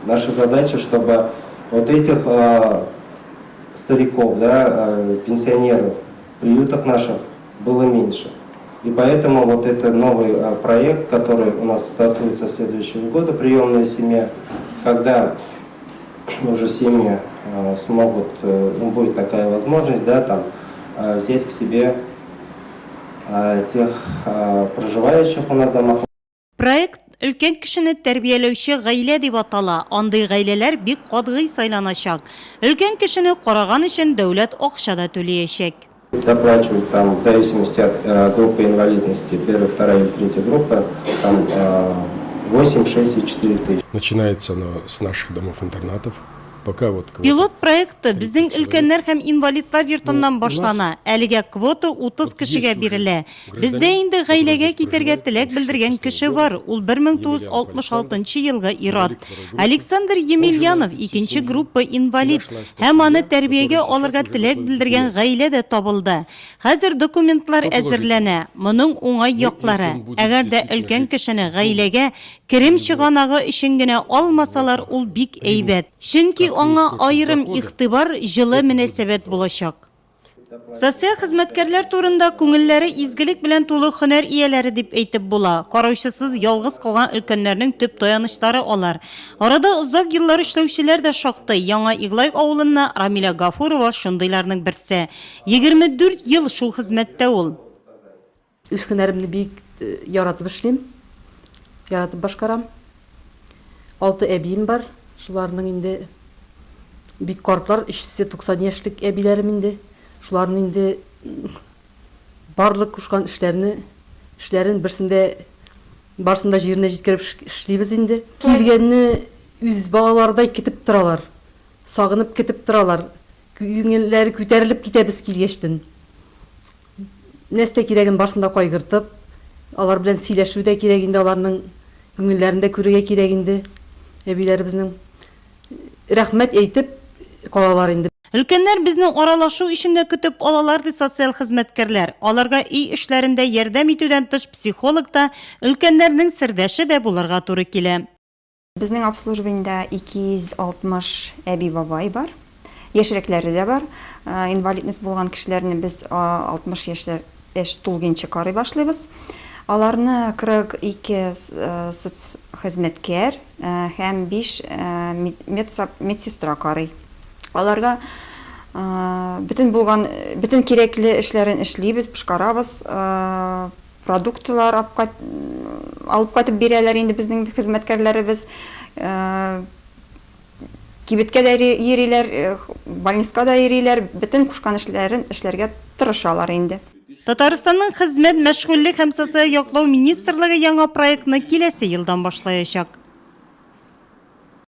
Наша задача, чтобы вот этих стариков, да, пенсионеров в приютах наших было меньше. И поэтому вот это новый проект, который у нас стартует со следующего года, приемная семья, когда уже семьи смогут, будет такая возможность, да, там, взять к себе тех проживающих у нас в домах. Проект Өлкән кешене тәрбияләүче гаилә дип атала. Андый гаиләләр бик катгый сайланачак. Өлкән кешене караган өчен дәүләт акча да түләячәк. Доплачивают там в зависимости от группы инвалидности, первая, вторая или третья группа, там 8, 6 и 4 тысячи. Начинается оно с наших домов-интернатов. Пока вот Пилот проекты безнең өлкәннәр һәм инвалидлар йортыннан башлана. Әлегә квота 30 кешегә бирелә. Бездә инде гаиләгә китәргә теләк белдергән кеше бар. Ул 1966 елгы ир-ат. Александр Емельянов икенче группа инвалид һәм аны тәрбиягә алырга теләк белдергән гаилә дә табылды. Хәзер документлар әзерләнә. Моның уңай яклары. Әгәр дә өлкән кешене гаиләгә керем чыганагы өчен генә алмасалар, ул бик әйбәт. Чөнки аңа айрым игътибар, җылы мөнәсәбәт булачак. Социаль хезмәткәрләр турында күңелләре изгелек белән тулы һөнәр ияләре дип әйтеп була. Караучысыз ялгыз калган өлкәннәрнең төп таянычлары алар. Арада озак еллар эшләүчеләр дә шактый. Яңа Иглай авылына Рамиля Гафурова шундыйларның берсе. 24 ел шул хезмәттә ул. Үз һөнәремне бик яратып эшлим. Яратып башкарам. 6 әбием бар. Шуларның инде бик картлар, ишсе 90 яшьлек әбиләрем инде. Шуларның инде барлык кушкан эшләрен барсында җиренә җиткереп эшлибез инде. Килгәнне үз балалардай китеп торалар. Сагынып китеп торалар. Күңелләре күтәрелеп китә без килгәчтен. Нәрсә кирәген барсында кайгыртып, алар белән сөйләшү дә кирәк инде, аларның күңелләрендә күрергә кирәк инде. Әбиләребезнең рәхмәт әйтеп калалар инде. Өлкәннәр безнең аралашу эшендә көтеп алалар ди социаль хезмәткәрләр. Аларга үй эшләрендә ярдәм итүдән тыш психолог та, өлкәннәрнең сердәше дә булырга туры килә. Безнең обслуживаниедә 260 әби бабай бар. Яшьрәкләре дә бар. Инвалидность булган кешеләрне без 60 яшь тулгынча карый башлыйбыз. Аларны 42 хезмәткәр һәм 5 медсестра карый. Аларга бөтен кирәкле эшләрен эшлибез, пешкарабыз, продуктлар алып кайтып бирәләр инде безнең хезмәткәрләребез. Кибеткә дә йөриләр, больницка да йөриләр, бөтен кушкан эшләрен эшләргә тырышалар инде. Татарстанның хезмәт, мәшгульлек һәм социаль яклау министрлыгы яңа проектны киләсе елдан башлаячак.